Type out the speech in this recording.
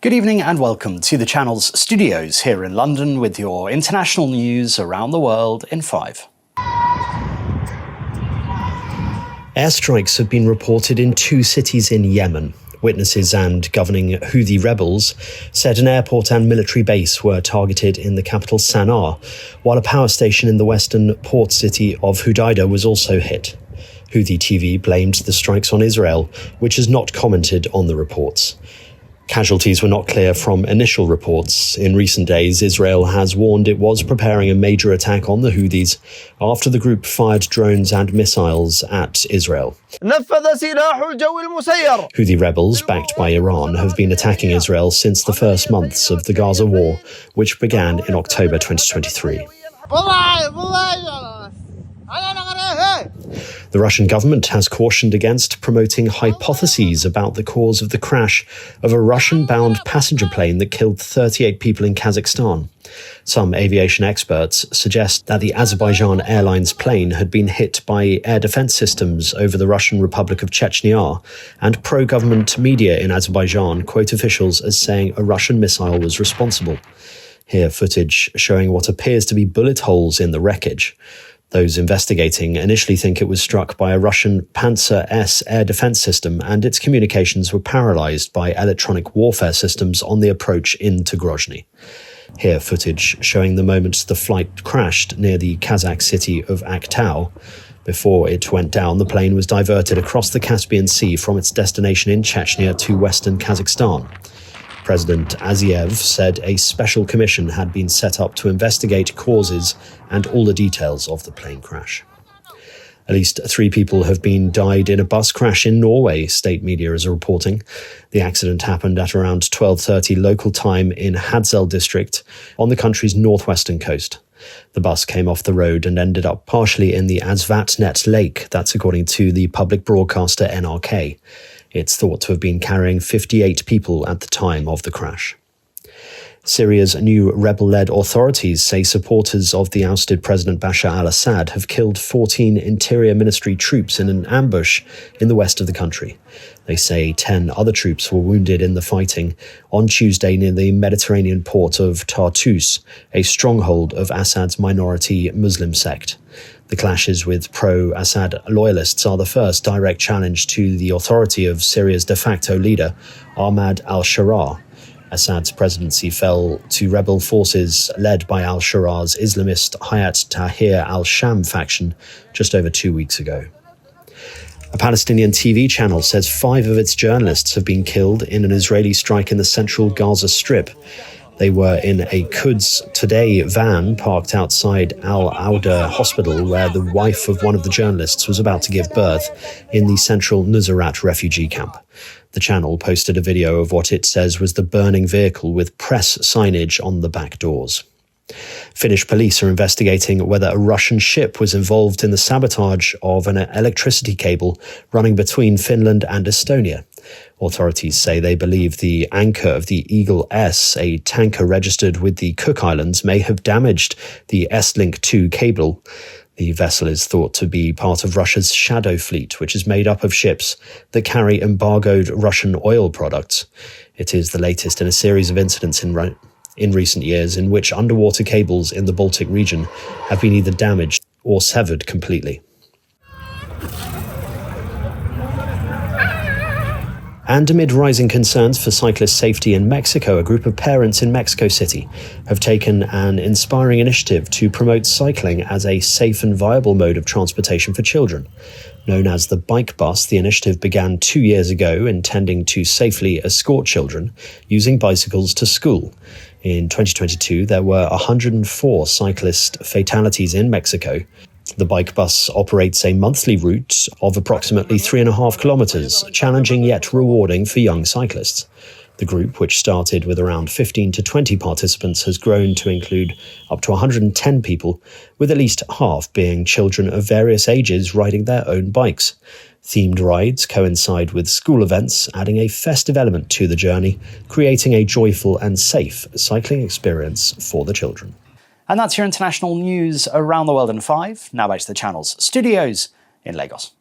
Good evening and welcome to the channel's studios here in London with your international news around the world in 5. Airstrikes have been reported in 2 cities in Yemen. Witnesses and governing Houthi rebels said an airport and military base were targeted in the capital Sana'a, while a power station in the western port city of Hudaydah was also hit. Houthi TV blamed the strikes on Israel, which has not commented on the reports. Casualties were not clear from initial reports. In recent days, Israel has warned it was preparing a major attack on the Houthis after the group fired drones and missiles at Israel. Houthi rebels, backed by Iran, have been attacking Israel since the first months of the Gaza war, which began in October 2023. The Russian government has cautioned against promoting hypotheses about the cause of the crash of a Russian-bound passenger plane that killed 38 people in Kazakhstan. Some aviation experts suggest that the Azerbaijan Airlines plane had been hit by air defense systems over the Russian Republic of Chechnya, and pro-government media in Azerbaijan quote officials as saying a Russian missile was responsible. Here footage showing what appears to be bullet holes in the wreckage. Those investigating initially think it was struck by a Russian Panzer S air defense system, and its communications were paralyzed by electronic warfare systems on the approach into Grozny. Here footage showing the moment the flight crashed near the Kazakh city of Aktau. Before it went down, the plane was diverted across the Caspian Sea from its destination in Chechnya to western Kazakhstan. President Aliyev said a special commission had been set up to investigate causes and all the details of the plane crash. At least 3 people have died in a bus crash in Norway, state media is reporting. The accident happened at around 12:30 local time in Hadsel district on the country's northwestern coast. The bus came off the road and ended up partially in the Asvatnet Lake, that's according to the public broadcaster NRK. It's thought to have been carrying 58 people at the time of the crash. Syria's new rebel-led authorities say supporters of the ousted President Bashar al-Assad have killed 14 Interior Ministry troops in an ambush in the west of the country. They say 10 other troops were wounded in the fighting on Tuesday near the Mediterranean port of Tartus, a stronghold of Assad's minority Muslim sect. The clashes with pro-Assad loyalists are the first direct challenge to the authority of Syria's de facto leader, Ahmad al-Sharaa. Assad's presidency fell to rebel forces led by al-Shara's Islamist Hayat Tahrir al-Sham faction just over 2 weeks ago. A Palestinian TV channel says 5 of its journalists have been killed in an Israeli strike in the central Gaza Strip. They were in a Quds Today van parked outside Al-Auda hospital, where the wife of one of the journalists was about to give birth in the central Nuseirat refugee camp. The channel posted a video of what it says was the burning vehicle with press signage on the back doors. Finnish police are investigating whether a Russian ship was involved in the sabotage of an electricity cable running between Finland and Estonia. Authorities say they believe the anchor of the Eagle S, a tanker registered with the Cook Islands, may have damaged the S-Link 2 cable. The vessel is thought to be part of Russia's Shadow Fleet, which is made up of ships that carry embargoed Russian oil products. It is the latest in a series of incidents in recent years in which underwater cables in the Baltic region have been either damaged or severed completely. And amid rising concerns for cyclist safety in Mexico, a group of parents in Mexico City have taken an inspiring initiative to promote cycling as a safe and viable mode of transportation for children. Known as the Bike Bus, the initiative began 2 years ago, intending to safely escort children using bicycles to school. In 2022, there were 104 cyclist fatalities in Mexico. The bike bus operates a monthly route of approximately 3.5 kilometers, challenging yet rewarding for young cyclists. The group, which started with around 15 to 20 participants, has grown to include up to 110 people, with at least half being children of various ages riding their own bikes. Themed rides coincide with school events, adding a festive element to the journey, creating a joyful and safe cycling experience for the children. And that's your international news around the world in 5. Now back to the channel's studios in Lagos.